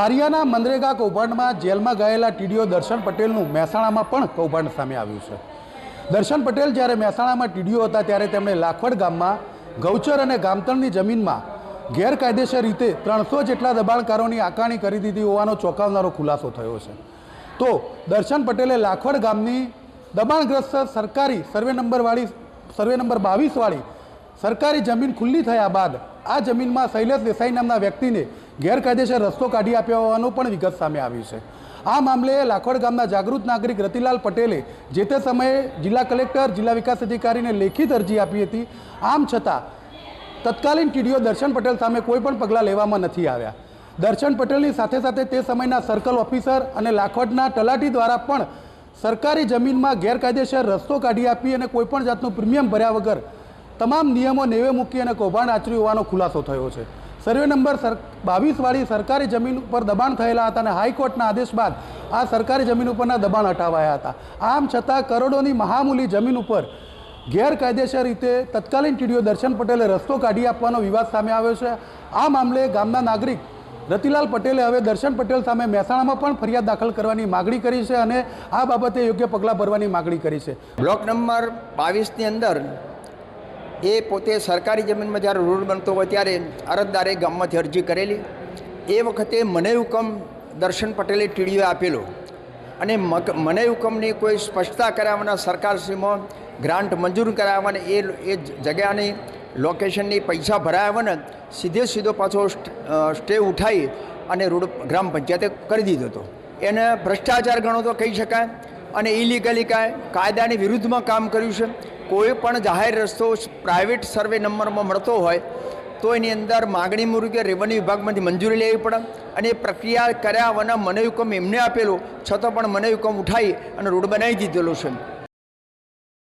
આર્યાના મનરેગા કૌભાંડમાં જેલમાં ગયેલા ટીડીઓ દર્શન પટેલનું મહેસાણામાં પણ કૌભાંડ સામે આવ્યું છે। દર્શન પટેલ જ્યારે મહેસાણામાં ટીડીઓ હતા ત્યારે તેમણે લાખવડ ગામમાં ગૌચર અને ગામતળની જમીનમાં ગેરકાયદેસર રીતે 300 જેટલા દબાણકારોની આકારણી કરી દીધી હોવાનો ચોંકાવનારો ખુલાસો થયો છે। તો દર્શન પટેલે લાખવડ ગામની દબાણગ્રસ્ત સરકારી સર્વે નંબર 22 વાળી સરકારી જમીન ખુલ્લી થયા બાદ આ જમીનમાં શૈલેષ દેસાઈ નામના વ્યક્તિને ગેરકાયદેસર રસ્તો કાઢી આપ્યો હોવાનું પણ વિગત સામે આવી છે। આ મામલે લાખવડ ગામના જાગૃત નાગરિક રતિલાલ પટેલે જે તે સમયે જિલ્લા કલેક્ટર જિલ્લા વિકાસ અધિકારીને લેખિત અરજી આપી હતી। આમ છતાં તત્કાલીન ટીડીઓ દર્શન પટેલ સામે કોઈ પણ પગલાં લેવામાં નથી આવ્યા। દર્શન પટેલની સાથે સાથે તે સમયના સર્કલ ઓફિસર અને લાખવડના તલાટી દ્વારા પણ સરકારી જમીનમાં ગેરકાયદેસર રસ્તો કાઢી આપી અને કોઈપણ જાતનું પ્રીમિયમ ભર્યા વગર તમામ નિયમો નેવે મૂકી અને કૌભાંડ આચર્યું હોવાનો ખુલાસો થયો છે। સર્વે નંબર 22 વાળી સરકારી જમીન ઉપર દબાણ થયેલા હતા અને હાઈકોર્ટના આદેશ બાદ આ સરકારી જમીન ઉપરના દબાણ હટાવાયા હતા। આમ છતાં કરોડોની મહામૂલી જમીન ઉપર ગેરકાયદેસર રીતે તત્કાલીન ટીડીઓ દર્શન પટેલે રસ્તો કાઢી આપવાનો વિવાદ સામે આવ્યો છે। આ મામલે ગામના નાગરિક રતિલાલ પટેલે હવે દર્શન પટેલ સામે મહેસાણામાં પણ ફરિયાદ દાખલ કરવાની માગણી કરી છે અને આ બાબતે યોગ્ય પગલાં ભરવાની માગણી કરી છે। બ્લોક નંબર 22ની અંદર એ પોતે સરકારી જમીનમાં જ્યારે રોડ બનતો હોય ત્યારે અરજદારે ગામમાંથી અરજી કરેલી। એ વખતે મને હુકમ દર્શન પટેલે ટીડીઓએ આપેલો અને મને હુકમની કોઈ સ્પષ્ટતા કરાવવાના સરકારશ્રીમાં ગ્રાન્ટ મંજૂર કરાવવાને એ જગ્યાની લોકેશનની પૈસા ભરાવવાને સીધો પાછો સ્ટે ઉઠાવી અને રોડ ગ્રામ પંચાયતે કરી દીધો હતો। એને ભ્રષ્ટાચાર ગણો તો કહી શકાય અને ઇલીગલી કાયદાની વિરુદ્ધમાં કામ કર્યું છે। કોઈ પણ જાહેર રસ્તો પ્રાઇવેટ સર્વે નંબરમાં મળતો હોય તો એની અંદર માગણી મુજબ રેવન્યુ વિભાગમાંથી મંજૂરી લેવી પડે અને એ પ્રક્રિયા કર્યા વના મને હુકમ એમને આપેલો છતાં પણ મને હુકમ ઉઠાવી અને રોડ બનાવી દીધેલો છે।